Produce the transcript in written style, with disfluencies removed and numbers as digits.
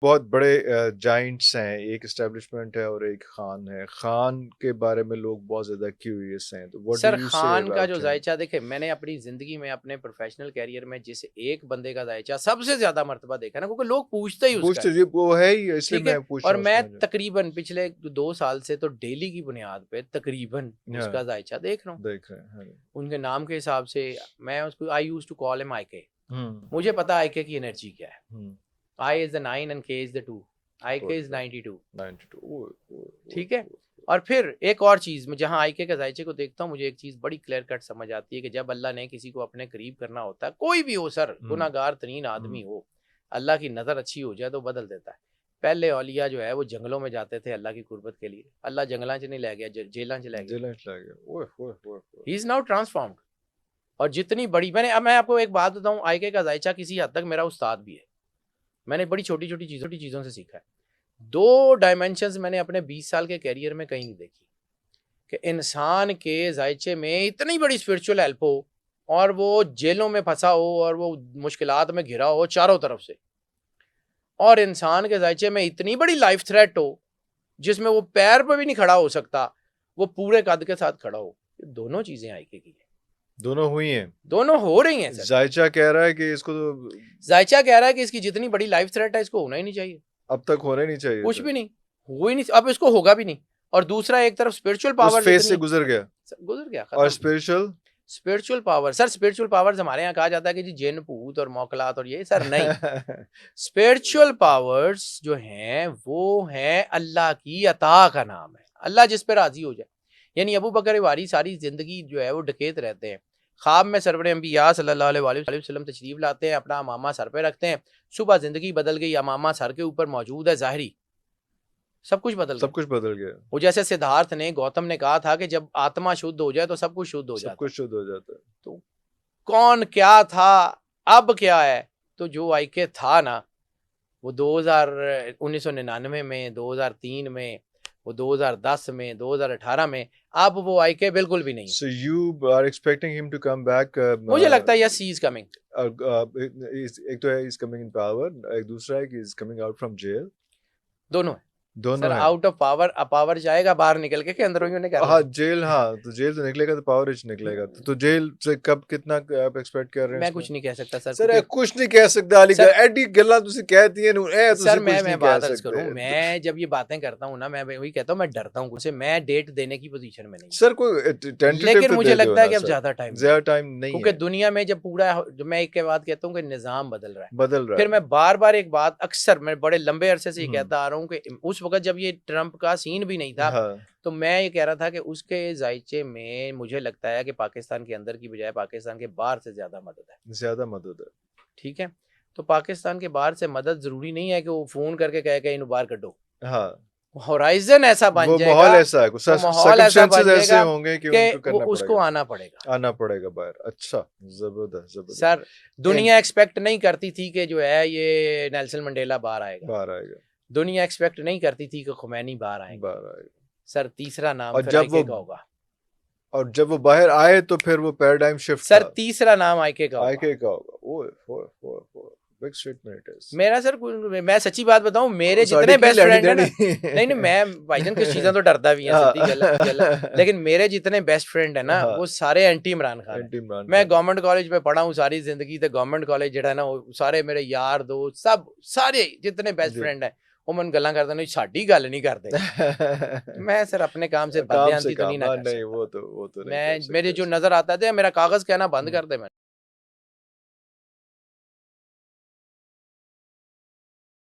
बहुत बड़े जाइंट्स हैं, एक एस्टेब्लिशमेंट है और एक खान है। खान के बारे में लोग बहुत ज़्यादा क्यूरियस हैं, तो व्हाट डू सर यू से खान का जो अबाउट हिम? जायचा देखे, मैंने अपनी ज़िंदगी में अपने प्रोफ़ेशनल करियर में जिस एक बंदे का जायचा सबसे ज़्यादा मर्तबा देखा ना, क्योंकि लोग पूछते ही उसका पूछते है, जी वो है ही, इसलिए ठीक है? मैं पूछ और रहा हूँ मैं उसका जो। तकरीबन पिछले 2 साल से तो डेली की बुनियाद पे तकरीबन हाँ, उसका जायचा देख रहा हूँ। देख रहे हैं, हाँ। उनके नाम के हिसाब से मैं उसको I used to call him IK. हुँ, मुझे पता है आईके की एनर्जी क्या है। हुँ। I is the 9 and K is the 2। IK good, is good. 92। 92 oh! Oh! Oh! ठीक है? ओह! और फिर एक और चीज़, मैं जहाँ आईके के जायचे को देखता हूँ, मुझे एक चीज़ बड़ी क्लियर कट समझ आती है कि जब अल्लाह ने किसी को अपने करीब करना होता है, कोई भी हो सर, हुँ, गुनहगार तरीन आदमी हुँ। हो, अल्लाह की नज़र अच्छी हो जाए तो बदल देता है। पहले औलिया जो है वो जंगलों में जाते थे अल्लाह की कुर्बत के लिए। अल्लाह जंगलां च नहीं ले गया, जेलां च ले गया। जेलर चला गया। ओए होए होए होए! He is now transformed. और जितनी बड़ी मैंने अब मैं आपको एक बात बताऊँ, आईके का जायचा किसी हद तक मेरा उस्ताद भी है। मैंने बड़ी छोटी-छोटी चीज़ों से सीखा है। 2 डायमेंशंस मैंने अपने 20 साल के करियर में कहीं नहीं देखी। कि इंसान के ज़ायचे में इतनी बड़ी स्पिरिचुअल हेल्प हो और वो जेलों में फँसा हो और वो मुश्किलात में घिरा हो चारों तरफ से, और इंसान के ज़ायचे में इतनी बड़ी लाइफ थ्रेट हो, जिसमें वो पैर पे भी नहीं खड़ा हो सकता, वो पूरे कद के साथ खड़ा हो। ये दोनों चीज़ें आईके की हैं। दोनों हुई हैं। दोनों हो रही हैं सर। जायचा कह रहा है कि इसको तो ज़ायचा कह रहा है कि इसकी जितनी बड़ी लाइफ थ्रेट है, इसको होना ही नहीं चाहिए। अब तक होना ही नहीं चाहिए कुछ था। भी नहीं, हो ही नहीं, अब इसको होगा भी नहीं। और दूसरा, एक तरफ स्पिरिचुअल उस पावर्स फेज़ इतनी से है, गुज़र गया गुज़र गया, और खत्म। Spiritual spiritual power sir, spiritual powers हमारे यहाँ कहा जाता है कि जी जिन भूत और मौकलात और ये, सर नहीं। स्पिरिचुअल पावर्स जो हैं वो हैं अल्लाह की अता का नाम है। अल्लाह जिस पे राजी हो जाए। यानी अबू बकर वारी सारी जिंदगी जो है वो डकैत रहते हैं। ख्वाब में सरवर अंबिया सल्लल्लाहु अलैहि वसल्लम तशरीफ लाते हैं, अपना अमामा सर पे रखते हैं। सुबह जिंदगी बदल गई, अमामा सर के ऊपर मौजूद है, ज़ाहिरी सब कुछ बदल सब गया। कुछ बदल गया। वो जैसे सिद्धार्थ ने, गौतम ने कहा था कि जब आत्मा शुद्ध हो जाए तो सब कुछ शुद्ध हो सब जाता है। कुछ शुद्ध हो जाता है। तो कौन क्या था, अब क्या है? तो जो आईके था ना, वो 1999 में, 2003 में, वो 2010 में, 2018 में, अब वो आईके बिल्कुल भी नहीं है। So you are expecting him to come back मुझे लगता है यस ही इज कमिंग। एक तो है इज कमिंग इन पावर, एक दूसरा है कि is coming out from jail. दोनों है सर। दोनों है। आउट ऑफ पावर, अपावर जाएगा बाहर निकल के अंदरों ने कर हाँ लेना। जेल, हाँ तो जेल से निकलेगा तो पावर रिच निकलेगा, तो जेल से कब कितना आप एक्सपेक्ट कर रहे हैं मैं इसमें? कुछ नहीं कह सकता सर, सर क्योंकि कुछ नहीं कह सकता अली सर एडी गल्ला तुसी कहती हैं ए सर तुसी कुछ मैं नहीं कह बात अर्ज करूं, सकते। मैं जब ये बातें करता हूं ना, मैं वही कहता हूं, मैं डरता हूं उसे। मैं डेट देने की पोजीशन में नहीं हूं। सर कोई टेंटेटिव लेकिन तो मुझे दे दो लगता है ना कि अब सर। ज्यादा टाइम नहीं ज्यादा है। टाइम नहीं क्योंकि है। दुनिया में जब पूरा, जो मैं एक के बाद कहता हूँ कि निज़ाम बदल रहा है। बदल रहा फिर है। मैं बार बार एक बात अक्सर, मैं बड़े लंबे अरसे से ये हम्म। कहता आ रहा हूँ कि उस वक्त जब ये ट्रंप का सीन भी नहीं था, हाँ। तो मैं ये कह रहा था कि उसके जायचे में मुझे लगता है कि पाकिस्तान के अंदर की बजाय पाकिस्तान के बाहर से ज़्यादा मदद है। ज्यादा मदद है। ठीक है? तो पाकिस्तान के बाहर से मदद ज़रूरी नहीं है कि वो फ़ोन करके कहे कि इन्हें बाहर कड्डो। हाँ होराइज़न ऐसा बन वो जाएगा, माहौल ऐसा है, कुछ वो माहौल ऐसा सर्कमस्टेंसेस बन ऐसे जाएगा होंगे कि कि उनको वो करना उसको पड़ेगा। आना पड़ेगा। आना पड़ेगा बाहर। अच्छा, जबरदस्त जबरदस्त। सर दुनिया एक्सपेक्ट नहीं करती थी कि जो है ये नेल्सन मंडेला बाहर आएगा। बाहर आएगा। दुनिया एक्सपेक्ट नहीं करती थी कि खुमैनी बाहर आएंगे। बाहर आएगा। सर तीसरा नाम और फिर जब आईके वो का होगा। और जब वो बाहर आए तो फिर वो पैराडाइम शिफ्ट सर था। तीसरा नाम आईके का होगा। आईके का होगा। ओए होए होए होए, बिग स्टेटमेंट इट इज। मेरा सर मैं सच्ची बात बताऊं, मेरे साड़ी जितने की बेस्ट लैंडी फ्रेंड है ना, डैंडी। नहीं नहीं, मैं भाईजान कुछ चीज़ें तो डरता भी है, सिद्धी गल गल, लेकिन मेरे जितने बेस्ट फ्रेंड है ना, हाँ वो सारे एंटी इमरान खान है। एंटी इमरान मैं खान। गवर्नमेंट कॉलेज में पढ़ा हूँ सारी जिंदगी, तो गवर्नमेंट कॉलेज जड़ा है ना, वो सारे मेरे यार दोस्त सब, सारे जितने बेस्ट जी। फ्रेंड है, वो मन गल्लां करते नहीं, साडी गल नहीं करते। मैं सर अपने काम से काम से बदयांती तो नहीं काम, ना हाँ कर नहीं सकता। वो तो नहीं कर मैं, मेरे सकते जो इसमें। नजर आता है, मेरा कागज कहना बंद हम्म। कर दे।